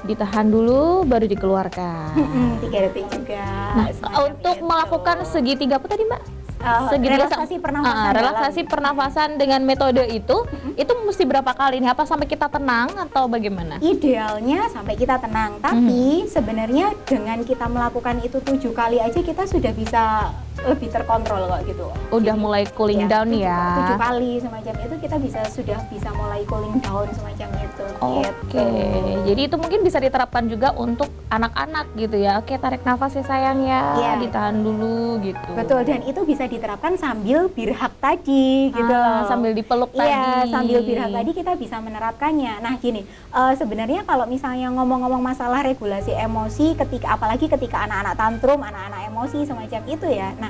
ditahan dulu, baru dikeluarkan. 3 detik juga. Nah, untuk melakukan segitiga apa tadi Mbak? Relaksasi pernafasan. Relaksasi pernafasan dengan metode itu mesti berapa kali nih? Apa sampai kita tenang atau bagaimana? Idealnya sampai kita tenang, tapi sebenarnya dengan kita melakukan itu 7 kali aja kita sudah bisa lebih terkontrol kok gitu. Udah mulai cooling down ya. 7 kali semacam itu kita sudah bisa mulai cooling down semacam itu. Oke. Jadi itu mungkin bisa diterapkan juga untuk anak-anak gitu ya. Oke, tarik nafas ya sayang ya, ditahan dulu gitu. Betul, dan itu bisa diterapkan sambil birhak tadi gitu loh. Sambil dipeluk tadi. Iya, sambil birhak tadi kita bisa menerapkannya. Nah gini, sebenarnya kalau misalnya ngomong-ngomong masalah regulasi emosi, apalagi ketika anak-anak tantrum, anak-anak emosi semacam itu ya. Nah,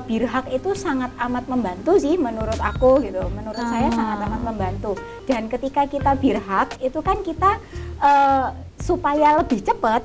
birhak itu sangat amat membantu sih menurut aku gitu. Menurut saya sangat amat membantu. Dan ketika kita birhak itu kan kita supaya lebih cepat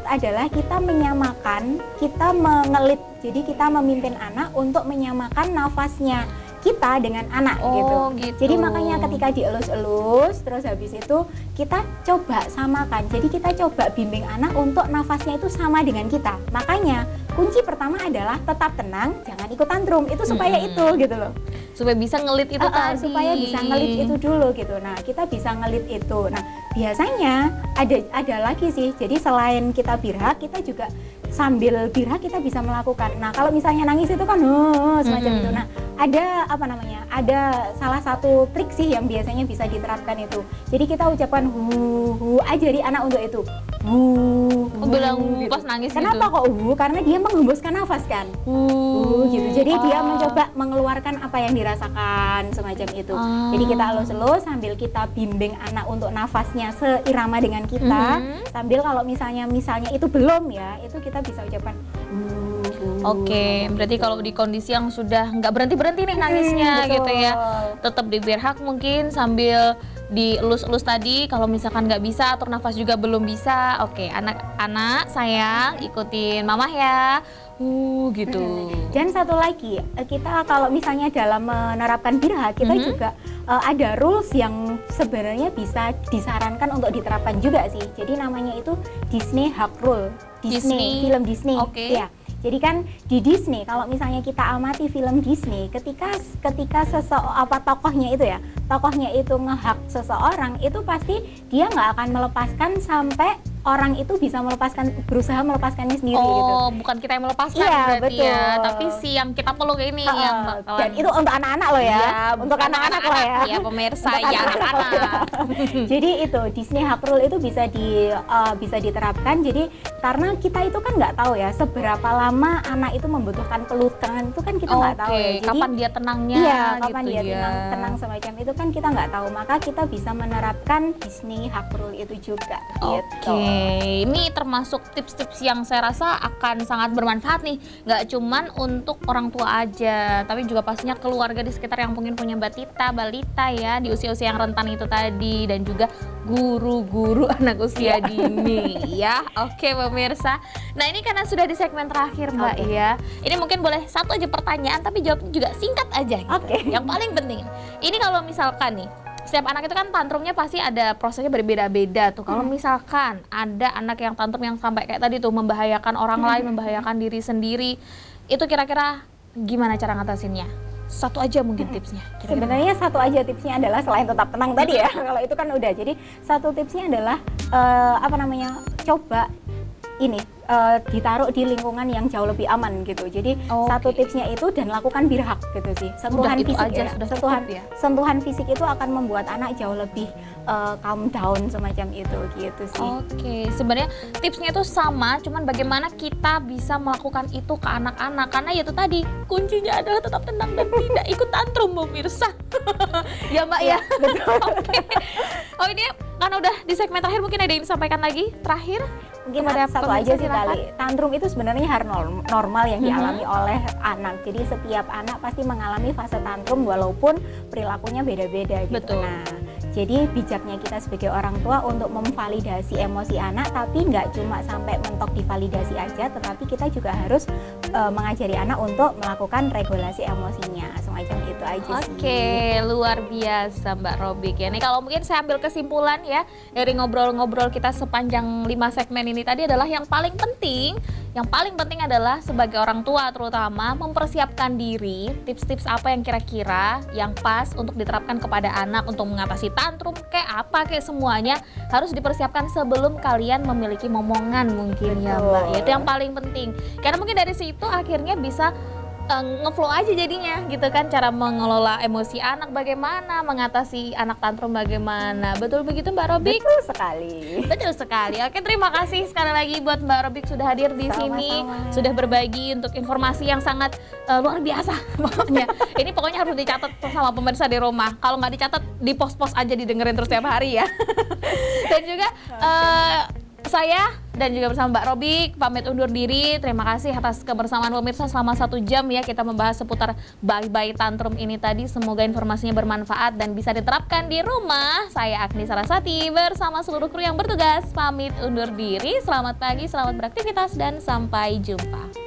adalah kita menyamakan, kita mengelit. Jadi kita memimpin anak untuk menyamakan nafasnya kita dengan anak gitu. Jadi makanya ketika dielus-elus, terus habis itu kita coba samakan. Jadi kita coba bimbing anak untuk nafasnya itu sama dengan kita. Makanya kunci pertama adalah tetap tenang, jangan ikut tantrum. Itu supaya itu gitu loh. Supaya bisa ngelit itu tadi. Supaya bisa ngelit itu dulu gitu. Nah, kita bisa ngelit itu. Nah, biasanya ada lagi sih. Jadi selain kita birhak, kita juga sambil birhak kita bisa melakukan. Nah, kalau misalnya nangis itu kan semacam itu. Nah, ada salah satu trik sih yang biasanya bisa diterapkan itu. Jadi kita ucapkan hu, ajari anak untuk itu. Bilang gitu. Pas nangis. Kenapa gitu? Kok karena dia menghembuskan nafas kan. Gitu. Jadi dia mencoba mengeluarkan apa yang dirasakan semacam itu. Jadi kita elus-elus sambil kita bimbing anak untuk nafasnya seirama dengan kita. Sambil kalau misalnya itu belum ya, itu kita bisa ucapkan Oke, berarti kalau di kondisi yang sudah nggak berhenti-berhenti nih nangisnya gitu ya, tetap dibirhak mungkin sambil dielus-elus tadi. Kalau misalkan nggak bisa, atur nafas juga belum bisa. Oke, anak-anak sayang ikutin mamah ya, gitu. Dan satu lagi, kita kalau misalnya dalam menerapkan birhak, kita juga ada rules yang sebenarnya bisa disarankan untuk diterapkan juga sih. Jadi namanya itu Disney Hug Rule. Disney, film Disney. Ya. Jadi kan di Disney, kalau misalnya kita amati film Disney, ketika tokohnya itu ngehak seseorang, itu pasti dia nggak akan melepaskan sampai orang itu bisa berusaha melepaskannya sendiri gitu. Bukan kita yang melepaskan berarti betul. Ya, tapi si yang kita peluk ini yang bakalan. Dan itu untuk anak-anak loh ya. Untuk anak-anak loh ya. Ya pemirsa, ya anak-anak. Jadi itu Disney Hug Rule itu bisa diterapkan. Jadi karena kita itu kan nggak tahu ya seberapa lama anak itu membutuhkan pelukan, itu kan kita nggak tahu ya. Jadi kapan dia tenangnya? Iya, kapan dia tenang semacam itu kan kita nggak tahu. Maka kita bisa menerapkan Disney Hug Rule itu juga. Gitu. Ini termasuk tips-tips yang saya rasa akan sangat bermanfaat nih. Nggak cuman untuk orang tua aja, tapi juga pastinya keluarga di sekitar yang mungkin punya balita ya di usia-usia yang rentan itu tadi, dan juga guru-guru anak usia dini ya. Oke pemirsa. Nah ini karena sudah di segmen terakhir Mbak ya. Ini mungkin boleh satu aja pertanyaan, tapi jawabnya juga singkat aja gitu. Yang paling penting. Ini kalau misalkan nih setiap anak itu kan tantrumnya pasti ada prosesnya berbeda-beda tuh. Kalau misalkan ada anak yang tantrum yang sampai kayak tadi tuh membahayakan orang lain, membahayakan diri sendiri, itu kira-kira gimana cara ngatasinnya? Satu aja mungkin tipsnya. Sebenarnya satu aja tipsnya adalah selain tetap tenang tadi ya, kalau itu kan udah. Jadi satu tipsnya adalah coba ini ditaruh di lingkungan yang jauh lebih aman gitu. Jadi satu tipsnya itu dan lakukan birhak gitu sih. Sentuhan fisik aja, ya. sudah Sentuhan fisik itu akan membuat anak jauh lebih calm down semacam itu gitu sih. Oke, sebenarnya tipsnya itu sama, cuman bagaimana kita bisa melakukan itu ke anak-anak, karena itu tadi kuncinya adalah tetap tenang dan tidak ikut tantrum pemirsa. Ya Mbak ya. Betul. Oke. Oh ini kan udah di segmen terakhir, mungkin ada yang disampaikan lagi terakhir? Mungkin satu aja sih kali. Tantrum itu sebenarnya hal normal yang dialami oleh anak. Jadi setiap anak pasti mengalami fase tantrum walaupun perilakunya beda-beda gitu. Betul. Nah, jadi bijaknya kita sebagai orang tua untuk memvalidasi emosi anak, tapi nggak cuma sampai mentok divalidasi aja, tetapi kita juga harus mengajari anak untuk melakukan regulasi emosinya, semacam itu aja sih. Oke, luar biasa Mbak Robik ya. Nih kalau mungkin saya ambil kesimpulan ya dari ngobrol-ngobrol kita sepanjang 5 segmen ini tadi adalah yang paling penting adalah sebagai orang tua terutama mempersiapkan diri, tips-tips apa yang kira-kira yang pas untuk diterapkan kepada anak untuk mengatasi tantrum kayak apa kayak semuanya harus dipersiapkan sebelum kalian memiliki momongan mungkin. Betul. Ya Mbak, itu yang paling penting. Karena mungkin dari situ akhirnya bisa ngeflow aja jadinya gitu kan, cara mengelola emosi anak bagaimana, mengatasi anak tantrum bagaimana. Betul begitu Mbak Robik? Betul sekali. Betul sekali. Oke, terima kasih sekali lagi buat Mbak Robik sudah hadir di sini, sudah berbagi untuk informasi yang sangat luar biasa pokoknya. Ini pokoknya harus dicatat sama pemirsa di rumah. Kalau nggak dicatat, di pos-pos aja didengerin terus tiap hari ya. Dan juga saya dan juga bersama Mbak Robik pamit undur diri. Terima kasih atas kebersamaan pemirsa selama 1 jam ya, kita membahas seputar bye-bye tantrum ini tadi. Semoga informasinya bermanfaat dan bisa diterapkan di rumah. Saya Agni Saraswati bersama seluruh kru yang bertugas pamit undur diri. Selamat pagi, selamat beraktivitas dan sampai jumpa.